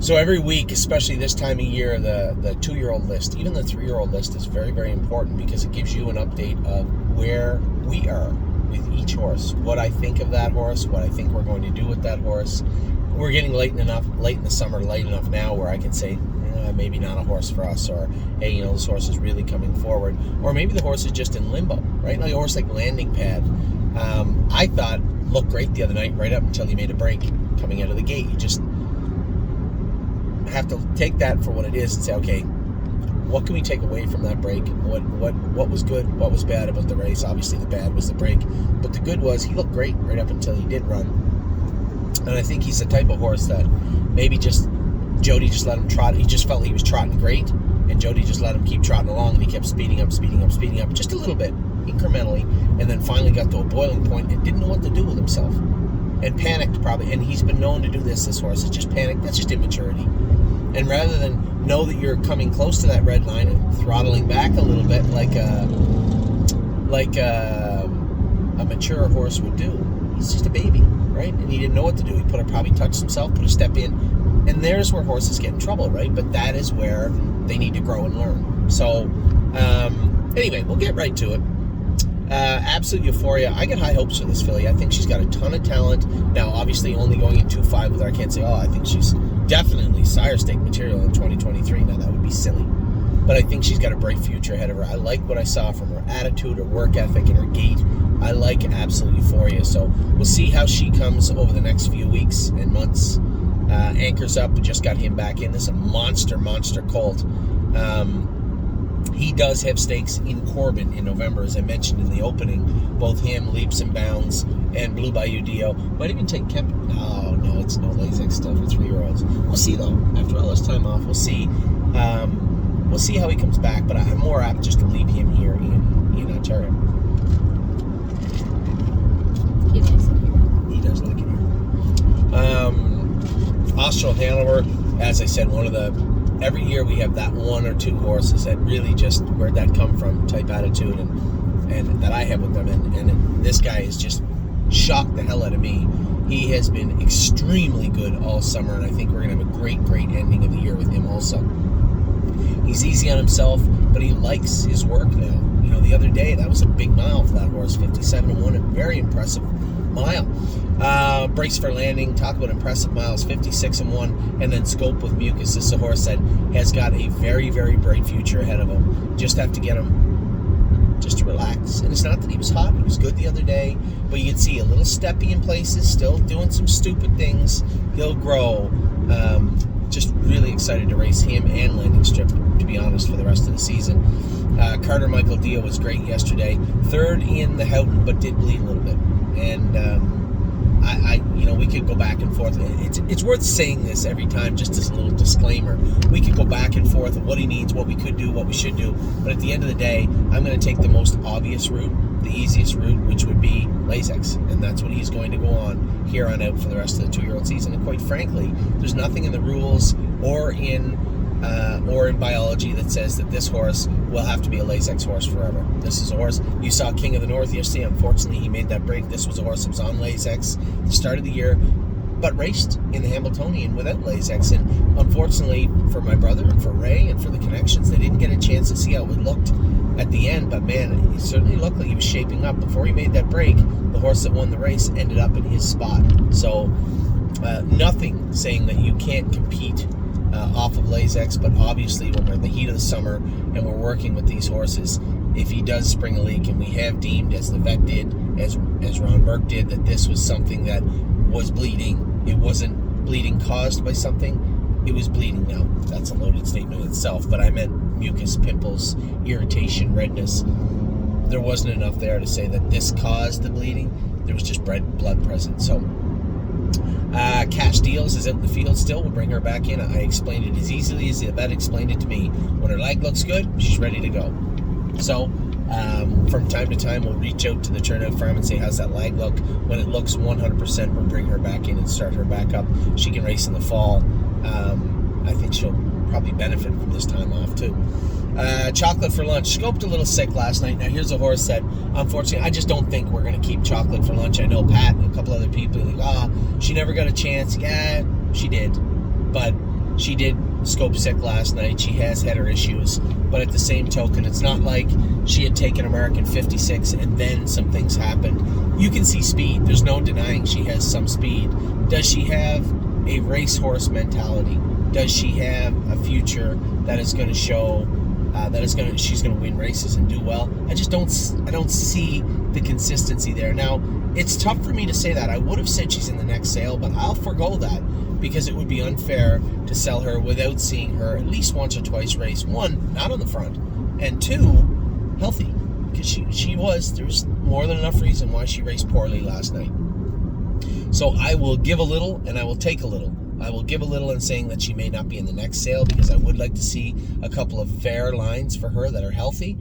So every week, especially this time of year, the 2-year-old list, even the 3-year-old list is very, very important because it gives you an update of where we are with each horse, what I think of that horse, what I think we're going to do with that horse. We're getting late in the summer, late enough now where I can say, maybe not a horse for us, or, hey, this horse is really coming forward. Or maybe the horse is just in limbo, right? Like a horse like Landing Pad, I thought looked great the other night, right up until he made a break coming out of the gate. You just have to take that for what it is and say, okay, what can we take away from that break? What was good? What was bad about the race? Obviously, the bad was the break, but the good was he looked great right up until he did run. And I think he's the type of horse that maybe just Jody just let him trot. He just felt he was trotting great, and Jody just let him keep trotting along, and he kept speeding up just a little bit, incrementally, and then finally got to a boiling point and didn't know what to do with himself, and panicked probably. And he's been known to do this horse. It's just panic. That's just immaturity. And rather than know that you're coming close to that red line and throttling back a little bit like a mature horse would do, he's just a baby, right? And he didn't know what to do. He probably touched himself, put a step in, and there's where horses get in trouble, right? But that is where they need to grow and learn. So anyway, we'll get right to it. Absolute Euphoria. I got high hopes for this filly. I think she's got a ton of talent. Now, obviously, only going in 2.5 with her, I can't say, I think she's definitely sire stake material in 2023. Now, that would be silly. But I think she's got a bright future ahead of her. I like what I saw from her attitude, her work ethic, and her gait. I like Absolute Euphoria. So we'll see how she comes over the next few weeks and months. Anchors up. We just got him back in. This is a monster colt. He does have stakes in Corbin in November, as I mentioned in the opening. Both him, Leaps and Bounds, and Blue Bayou Dio. Might even take Kemp. No, it's no Lasix stuff for 3-year-olds. We'll see, though. After all this time off, we'll see. We'll see how he comes back, but I'm more apt just to leave him here in Ontario. He does like it here. He does like it here. Austral Hanover, as I said, every year we have that one or two horses that really just, where'd that come from type attitude and that I have with them. And this guy has just shocked the hell out of me. He has been extremely good all summer, and I think we're going to have a great ending of the year with him also. He's easy on himself, but he likes his work now. The other day, that was a big mile for that horse, 57-1, a very impressive mile. Brace for Landing, talk about impressive miles, 56-1, and then Scope with Mucus. This is a horse that has got a very, very bright future ahead of him. Just have to get him just to relax. And it's not that he was hot, he was good the other day, but you can see a little steppy in places, still doing some stupid things. He'll grow. Just really excited to race him and Landing Strip, to be honest, for the rest of the season. Carter Michael Dio was great yesterday. Third in the Houghton, but did bleed a little bit. And we could go back and forth. It's worth saying this every time, just as a little disclaimer. We could go back and forth of what he needs, what we could do, what we should do. But at the end of the day, I'm going to take the most obvious route, the easiest route, which would be Lasix. And that's what he's going to go on here on out for the rest of the 2-year-old season. And quite frankly, there's nothing in the rules or in biology that says that this horse will have to be a Lasix horse forever. This is a horse, you saw King of the North yesterday. Unfortunately, he made that break. This was a horse that was on Lasix at the start of the year, but raced in the Hamiltonian without Lasix. And unfortunately for my brother and for Ray and for the connections, they didn't get a chance to see how it looked at the end. But man, it certainly looked like he was shaping up. Before he made that break, the horse that won the race ended up in his spot. So nothing saying that you can't compete off of Lasix, but obviously when we're in the heat of the summer and we're working with these horses, if he does spring a leak, and we have deemed, as the vet did, as Ron Burke did, that this was something that was bleeding. It wasn't bleeding caused by something, it was bleeding. Now, that's a loaded statement in itself, but I meant mucus, pimples, irritation, redness. There wasn't enough there to say that this caused the bleeding. There was just blood present. So Cash Deals is out in the field still. We'll bring her back in. I explained it as easily as the vet explained it to me. When her leg looks good, she's ready to go. So from time to time, we'll reach out to the Turnout Farm and say, how's that leg look? When it looks 100%, we'll bring her back in and start her back up. She can race in the fall. I think she'll probably benefit from this time off too. Chocolate for Lunch. Scoped a little sick last night. Now here's a horse that, unfortunately, I just don't think we're going to keep Chocolate for Lunch. I know Pat and a couple other people are like, she never got a chance. Yeah, she did. But She did scope sick last night. She has had her issues, but at the same token, it's not like she had taken American 56 and then some things happened. You can see speed. There's no denying she has some speed. Does she have a racehorse mentality? Does she have a future that is going to show she's going to win races and do well? I don't see the consistency there. Now, it's tough for me to say that. I would have said she's in the next sale, but I'll forgo that because it would be unfair to sell her without seeing her at least once or twice race. One, not on the front, and two, healthy, because there's more than enough reason why she raced poorly last night. So I will give a little and I will take a little. I will give a little in saying that she may not be in the next sale because I would like to see a couple of fair lines for her that are healthy.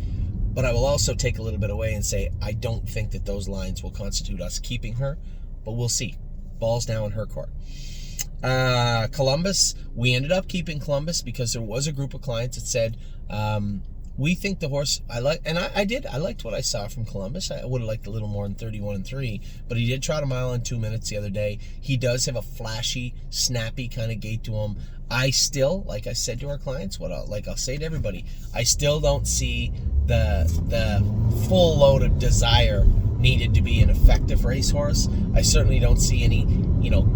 But I will also take a little bit away and say I don't think that those lines will constitute us keeping her. But we'll see. Ball's now in her court. Columbus, we ended up keeping Columbus because there was a group of clients that said, we think the horse, I liked what I saw from Columbus. I would have liked a little more in 31-3, but he did trot a mile in 2 minutes the other day. He does have a flashy, snappy kind of gait to him. I still, like I said to our clients, I'll say to everybody, I still don't see the full load of desire needed to be an effective racehorse. I certainly don't see any,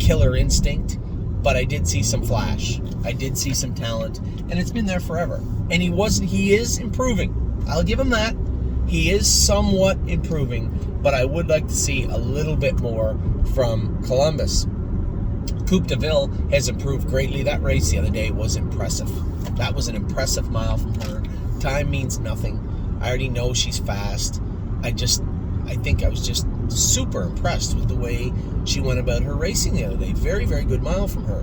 killer instinct. But I did see some flash. I did see some talent, and it's been there forever. And he is improving. I'll give him that. He is somewhat improving, but I would like to see a little bit more from Columbus. Coupe de Ville has improved greatly. That race the other day was impressive. That was an impressive mile from her. Time means nothing. I already know she's fast. I think I was just super impressed with the way she went about her racing the other day. Very, very good mile from her.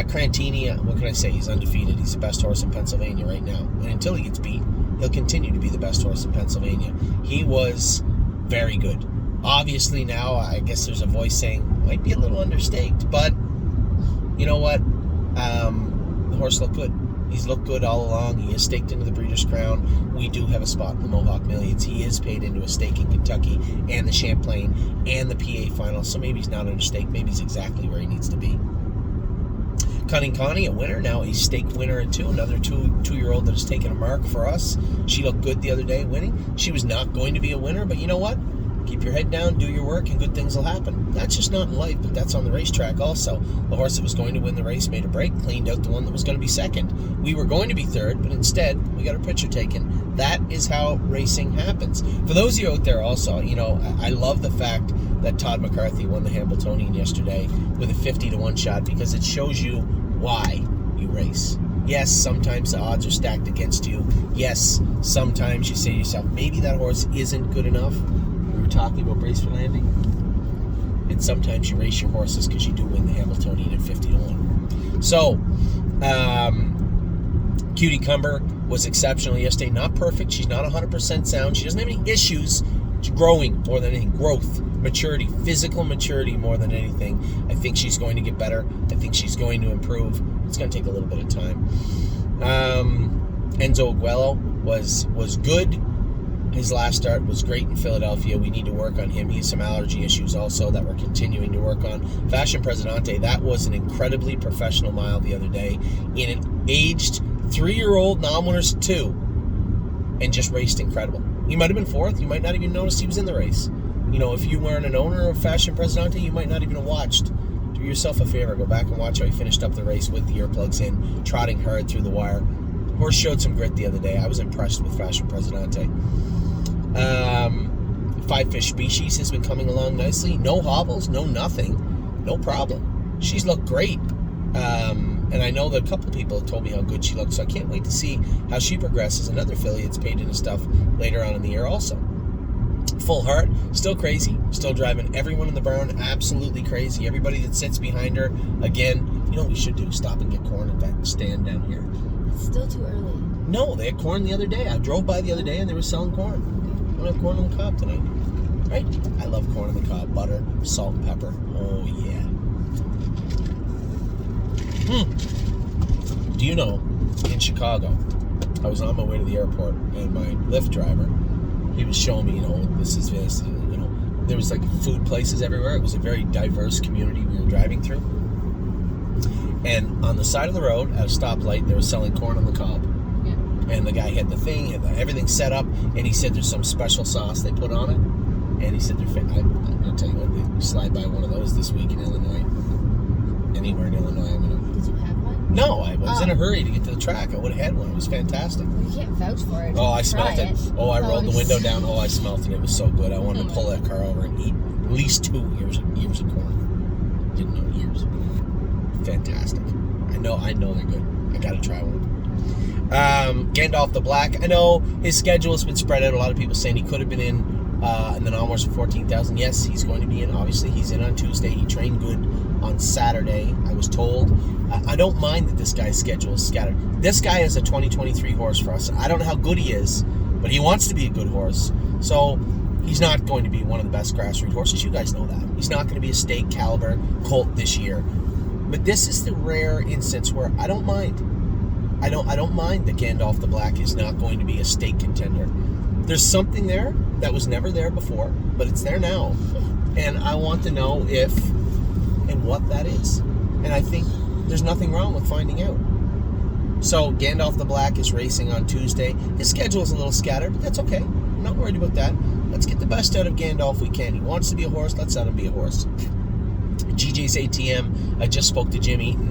Crantini, what can I say? He's undefeated. He's the best horse in Pennsylvania right now. And until he gets beat, he'll continue to be the best horse in Pennsylvania. He was very good. Obviously now, I guess there's a voice saying, might be a little understaked. But, you know what? The horse looked good. He's looked good all along. He is staked into the Breeders' Crown. We do have a spot in the Mohawk Millions. He is paid into a stake in Kentucky and the Champlain and the PA final. So maybe he's not understaked. Maybe he's exactly where he needs to be. Cunning Connie, a winner. Now a stake winner at 2. Another two-year-old that has taken a mark for us. She looked good the other day winning. She was not going to be a winner, but you know what? Keep your head down, do your work, and good things will happen. That's just not in life, but that's on the racetrack also. The horse that was going to win the race made a break, cleaned out the one that was going to be second. We were going to be third, but instead, we got our picture taken. That is how racing happens. For those of you out there also, I love the fact that Todd McCarthy won the Hambletonian yesterday with a 50-1 shot because it shows you why you race. Yes, sometimes the odds are stacked against you. Yes, sometimes you say to yourself, maybe that horse isn't good enough. We were talking about Brace for Landing. And sometimes you race your horses because you do win the Hamiltonian at 50-1. So, Cutie Cumber was exceptional yesterday. Not perfect. She's not 100% sound. She doesn't have any issues. She's growing more than anything. Growth, maturity, physical maturity more than anything. I think she's going to get better. I think she's going to improve. It's going to take a little bit of time. Enzo Aguelo was good. His last start was great in Philadelphia. We need to work on him. He has some allergy issues also that we're continuing to work on. Fashion Presidente, that was an incredibly professional mile the other day in an aged 3-year-old non-winners 2 and just raced incredible. He might have been 4th. You might not even notice he was in the race. If you weren't an owner of Fashion Presidente, you might not even have watched. Do yourself a favor. Go back and watch how he finished up the race with the earplugs in, trotting hard through the wire. Horse showed some grit the other day. I was impressed with Fashion Presidente. Five Fish Species has been coming along nicely. No hobbles, no nothing. No problem. She's looked great. And I know that a couple people have told me how good she looks, so I can't wait to see how she progresses. Another filly that's paid into stuff later on in the year also. Full Heart, still crazy. Still driving everyone in the barn absolutely crazy. Everybody that sits behind her, again, you know what we should do? Stop and get corn at that stand down here. It's still too early. No, they had corn the other day. I drove by the other day and they were selling corn. I want to have corn on the cob tonight. Right? I love corn on the cob. Butter, salt, and pepper. Oh, yeah. Do you know, in Chicago, I was on my way to the airport and my Lyft driver, he was showing me, this is this, there was like food places everywhere. It was a very diverse community we were driving through. And on the side of the road, at a stoplight, they were selling corn on the cob. Yeah. And the guy had the thing, had everything set up, and he said there's some special sauce they put on it. And he said, I'm going to tell you what, they slide by one of those this week in Illinois. Anywhere in Illinois, I'm going to... Did you have one? No, I was in a hurry to get to the track. I would have had one. It was fantastic. Well, you can't vouch for it. Oh, I Try smelt it. Oh, I rolled the it's- window down. Oh, I smelt it. It was so good. I wanted to pull that car over and eat at least 2 years of corn. Didn't know years. Fantastic. I know they're good. I got to try one. Gandalf the Black. I know his schedule has been spread out. A lot of people saying he could have been in and then almost for 14,000. Yes, he's going to be in. Obviously, he's in on Tuesday. He trained good on Saturday, I was told. I don't mind that this guy's schedule is scattered. This guy is a 2023 horse for us. I don't know how good he is, but he wants to be a good horse. So he's not going to be one of the best grassroots horses. You guys know that. He's not going to be a stake caliber colt this year. But this is the rare instance where I don't mind. I don't mind that Gandalf the Black is not going to be a stake contender. There's something there that was never there before, but it's there now. And I want to know if and what that is. And I think there's nothing wrong with finding out. So Gandalf the Black is racing on Tuesday. His schedule is a little scattered, but that's okay. I'm not worried about that. Let's get the best out of Gandalf we can. He wants to be a horse. Let's let him be a horse. GJ's ATM, I just spoke to Jim Eaton.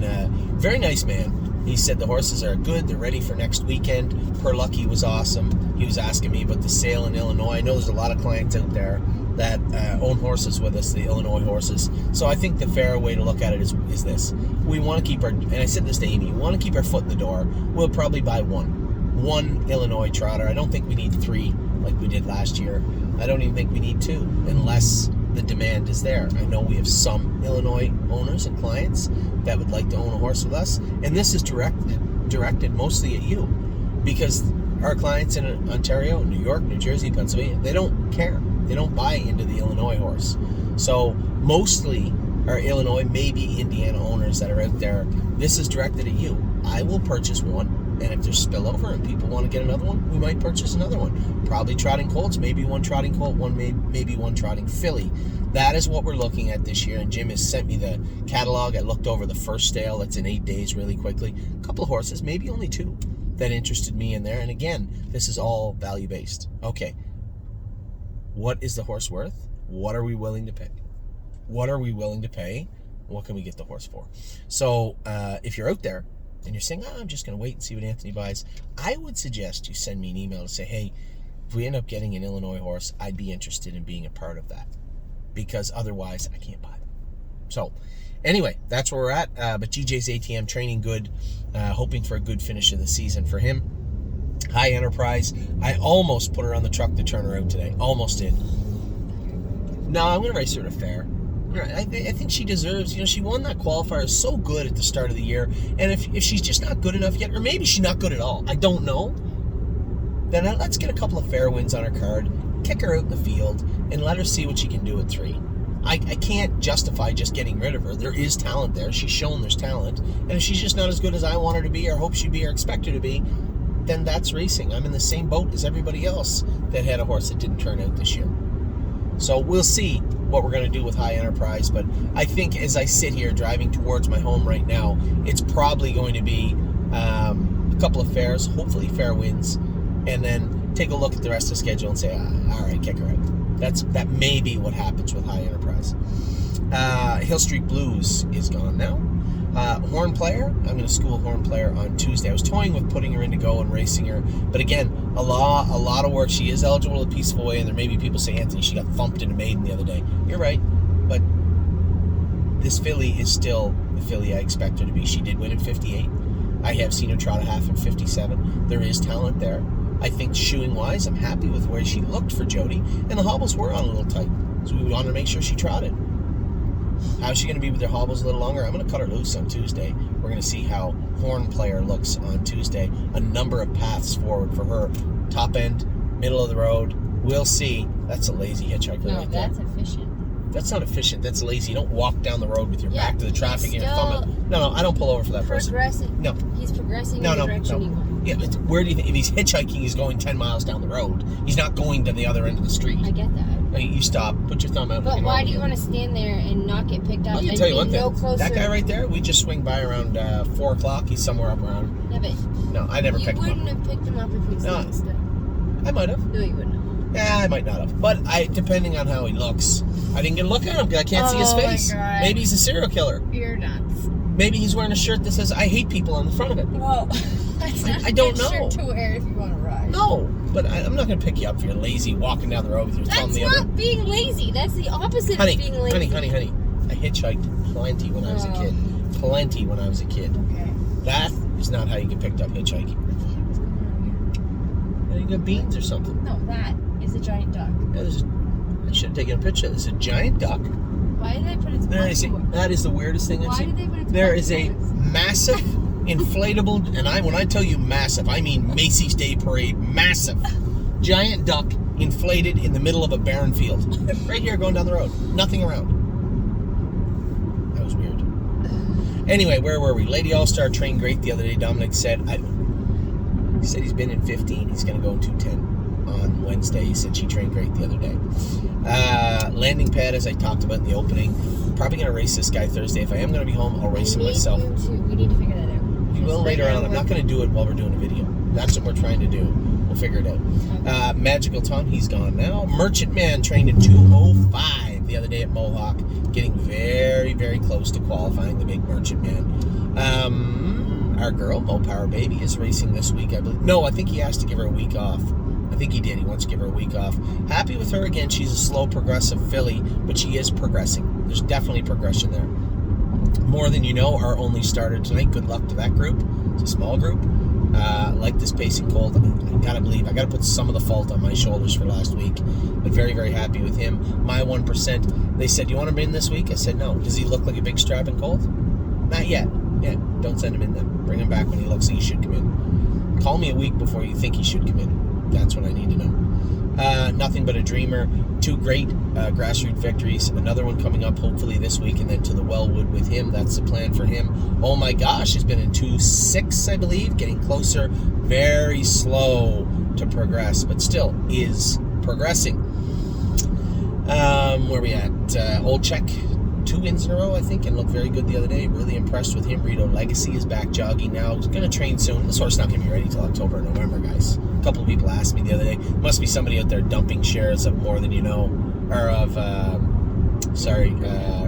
Very nice man. He said the horses are good. They're ready for next weekend. Per Lucky was awesome. He was asking me about the sale in Illinois. I know there's a lot of clients out there that own horses with us, the Illinois horses. So I think the fair way to look at it is this. We want to keep our, and I said this to Amy, we want to keep our foot in the door. We'll probably buy one Illinois trotter. I don't think we need 3 like we did last year. I don't even think we need 2 unless the demand is there. I know we have some Illinois owners and clients that would like to own a horse with us, and this is directed mostly at you, because our clients in Ontario, New York, New Jersey, Pennsylvania, they don't care. They don't buy into the Illinois horse. So mostly our Illinois, maybe Indiana owners that are out there, this is directed at you. I will purchase one, and if there's spillover and people want to get another one, we might purchase another one. Probably trotting colts, maybe one trotting colt, maybe one trotting filly. That is what we're looking at this year, and Jim has sent me the catalog. I looked over the first stale. That's in 8 days really quickly. A couple of horses, maybe only 2, that interested me in there. And again, this is all value-based. Okay, what is the horse worth? What are we willing to pay? What are we willing to pay? What can we get the horse for? So if you're out there and you're saying, I'm just going to wait and see what Anthony buys, I would suggest you send me an email to say, hey, if we end up getting an Illinois horse, I'd be interested in being a part of that, because otherwise I can't buy them. So anyway, that's where we're at. But GJ's ATM training good, hoping for a good finish of the season for him. High Enterprise, I almost put her on the truck to turn her out today. Almost did. No, I'm going to race her at a fair. I think she deserves, she won that qualifier so good at the start of the year. And if she's just not good enough yet, or maybe she's not good at all, I don't know, then let's get a couple of fair wins on her card, kick her out in the field, and let her see what she can do at 3. I can't justify just getting rid of her. There is talent there. She's shown there's talent. And if she's just not as good as I want her to be, or hope she'd be, or expect her to be, then that's racing. I'm in the same boat as everybody else that had a horse that didn't turn out this year. So we'll see what we're going to do with High Enterprise. But I think as I sit here driving towards my home right now, it's probably going to be a couple of fairs, hopefully fair wins, and then take a look at the rest of the schedule and say, all right, kick her out. That may be what happens with High Enterprise. Hill Street Blues is gone now. Horn Player, I'm going to school Horn Player on Tuesday. I was toying with putting her in to go and racing her, but again, a lot of work. She is eligible to Peaceful Way, and there may be people say, Anthony, she got thumped in a maiden the other day. You're right, but this filly is still the filly I expect her to be. She did win in 58. I have seen her trot a half in 57. There is talent there. I think shoeing-wise, I'm happy with where she looked for Jody, and the hobbles were on a little tight, so we wanted to make sure she trotted. How's she going to be with her hobbles a little longer? I'm going to cut her loose on Tuesday. We're going to see how Horn Player looks on Tuesday. A number of paths forward for her. Top end, middle of the road. We'll see. That's a lazy hitchhiker right there. No, that's efficient. That's not efficient. That's lazy. You don't walk down the road with your back to the traffic and your thumb it. No, I don't pull over for that person. No. He's progressing in the direction he wants. Yeah, where do you think? If he's hitchhiking, he's going 10 miles down the road. He's not going to the other end of the street. I get that. Hey, you stop. Put your thumb out. But why do you want to stand there and not get picked up? I can and tell you be one thing. no closer? That guy right there, we just swing by around 4 o'clock. He's somewhere up around. Yeah, but No, I never picked him you up. wouldn't have picked him up if he was standing still. I might have. No, you wouldn't have. Yeah, I might not have. But depending on how he looks, I didn't get a look at him because I can't see his face. Oh, my God. Maybe he's a serial killer. You're nuts. Maybe he's wearing a shirt that says "I hate people" on the front of it. Well, that's not I don't a good know. shirt to wear if you want to ride. No, but I'm not going to pick you up if you're lazy walking down the road with your thumb That's the other. not being lazy. That's the opposite Honey, of being lazy. honey. I hitchhiked plenty when I was a kid. Plenty when I was a kid. Okay. That is not how you get picked up hitchhiking. What the heck is going on You got beans or something. here? No, that is a giant duck. I should have taken a picture. There's a giant duck. Why did they put its There butt is forward? that is the weirdest thing I've Why seen. did they put its There butt is a forward? massive inflatable, and when I tell you massive, I mean Macy's Day Parade, massive giant duck inflated in the middle of a barren field, right here going down the road, nothing around. That was weird. Anyway, where were we? Lady All-Star trained great the other day. Dominic said, he said he's been in 15. He's going to go in 210 on Wednesday. He said she trained great the other day. Landing pad, as I talked about in the opening. Probably going to race this guy Thursday. If I am going to be home, I'll race him myself. We need to figure that out. We will later on. I'm not going to do it while we're doing a video. That's what we're trying to do. We'll figure it out. Magical Tom, he's gone now. Merchant Man trained in 2:05 the other day at Mohawk, getting very, very close to qualifying the big Merchant Man. Our girl, Mo Power Baby, is racing this week, I believe. No, I think he has to give her a week off. I think he did. He wants to give her a week off. Happy with her again. She's a slow, progressive filly, but she is progressing. There's definitely progression there. More Than You Know, our only starter tonight. Good luck to that group. It's a small group. Like this Pacing Colt. I gotta believe. I gotta put some of the fault on my shoulders for last week. But very, very happy with him. My 1%. They said, "You want him in this week?" I said, "No." Does he look like a big strapping colt? Not yet. Yeah, don't send him in then. Bring him back when he looks like he should come in. Call me a week before you think he should come in. That's what I need to know. Nothing But a Dreamer. 2 great grassroots victories. Another one coming up hopefully this week, and then to the Wellwood with him. That's the plan for him. Oh my gosh, he's been in 2.6, I believe, getting closer. Very slow to progress, but still is progressing. Where we at? Old Check. 2 wins in a row, I think, and looked very good the other day. Really impressed with him. Rito Legacy is back jogging now. He's going to train soon. This horse not going to be ready till October or November, guys. A couple of people asked me the other day. Must be somebody out there dumping shares of More Than You Know, or of,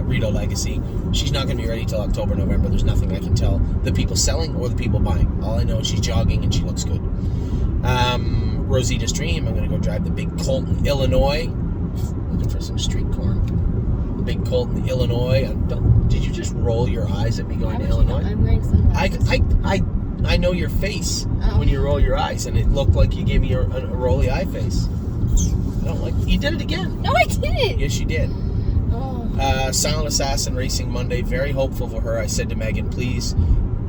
Rito Legacy. She's not going to be ready till October, November. There's nothing I can tell the people selling or the people buying. All I know is she's jogging and she looks good. Rosita's Dream. I'm going to go drive the big colt in Illinois. Looking for some street corn. Big colt in Illinois. Did you just roll your eyes at me going to Illinois? I'm wearing sunglasses. I know your face when you roll your eyes, and it looked like you gave me a rolly eye face. I don't like. You did it again. No, I didn't. Yes, you did. Oh. Silent Assassin racing Monday. Very hopeful for her. I said to Megan, please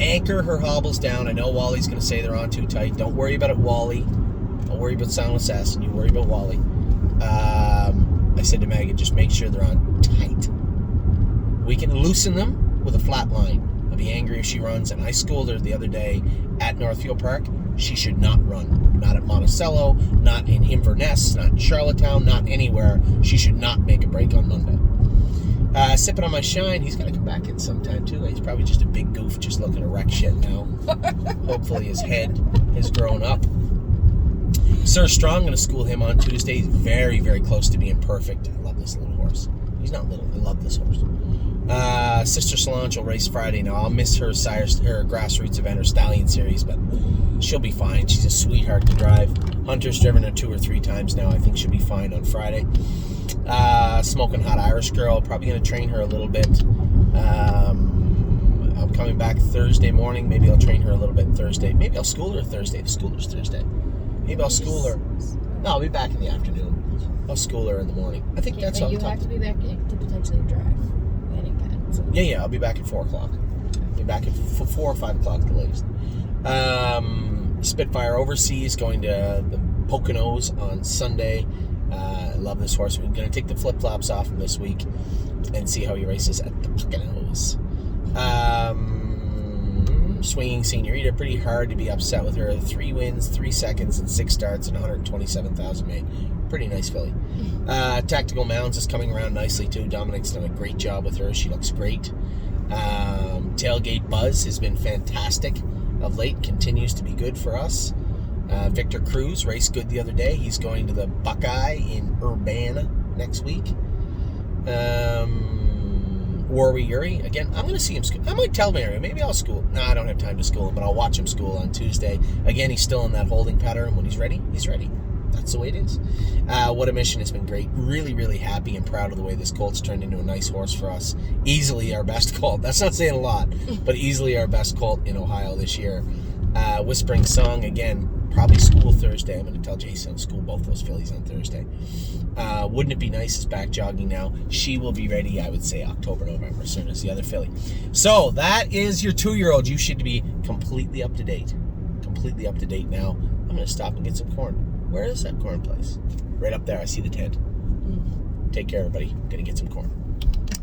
anchor her hobbles down. I know Wally's going to say they're on too tight. Don't worry about it, Wally. Don't worry about Silent Assassin. You worry about Wally. I said to Megan, just make sure they're on tight. We can loosen them with a flat line. I'll be angry if she runs. And I schooled her the other day at Northfield Park. She should not run. Not at Monticello, not in Inverness, not in Charlottetown, not anywhere. She should not make a break on Monday. Sipping on my shine. He's got to come back in sometime too. He's probably just a big goof just looking to wreck shit now. Hopefully his head has grown up. Sir Strong, going to school him on Tuesday. He's very, very close to being perfect. I love this little horse. He's not little. I love this horse. Sister Solange will race Friday. Now, I'll miss her grassroots event, her Stallion Series, but she'll be fine. She's a sweetheart to drive. Hunter's driven her 2 or 3 times now. I think she'll be fine on Friday. Smoking Hot Irish Girl. Probably going to train her a little bit. I'm coming back Thursday morning. Maybe I'll train her a little bit Thursday. Maybe I'll school her Thursday. The schooler's Thursday. Maybe I'll school her. No, I'll be back in the afternoon. I'll school her in the morning. I think that's all. You have to be back to potentially drive landing pad. So. Yeah, I'll be back at 4 o'clock. I'll be back at 4 or 5 o'clock at the latest. Spitfire Overseas going to the Poconos on Sunday. I love this horse. We're going to take the flip-flops off him this week and see how he races at the Poconos. swinging senorita. Pretty hard to be upset with her. 3 wins, 3 seconds, and 6 starts, and 127,000 made. Pretty nice filly. Tactical Mounds is coming around nicely too. Dominic's done a great job with her. She looks great. Tailgate Buzz has been fantastic of late. Continues to be good for us. Victor Cruz raced good the other day. He's going to the Buckeye in Urbana next week. Warwi Yuri, again, I'm going to see him school. I might tell Mary, maybe I'll school. No, I don't have time to school him, but I'll watch him school on Tuesday. Again, he's still in that holding pattern. When he's ready, he's ready. That's the way it is. What a Mission has been great. Really, really happy and proud of the way this colt's turned into a nice horse for us. Easily our best colt. That's not saying a lot, but easily our best colt in Ohio this year. Whispering Song, again, probably school Thursday. I'm going to tell Jason I'll school both those fillies on Thursday. Wouldn't It Be Nice is back jogging now. She will be ready, I would say, October, November, as soon as the other filly. So that is your 2-year-old. You should be completely up to date. Completely up to date now. I'm going to stop and get some corn. Where is that corn place? Right up there. I see the tent. Take care, everybody. I'm going to get some corn.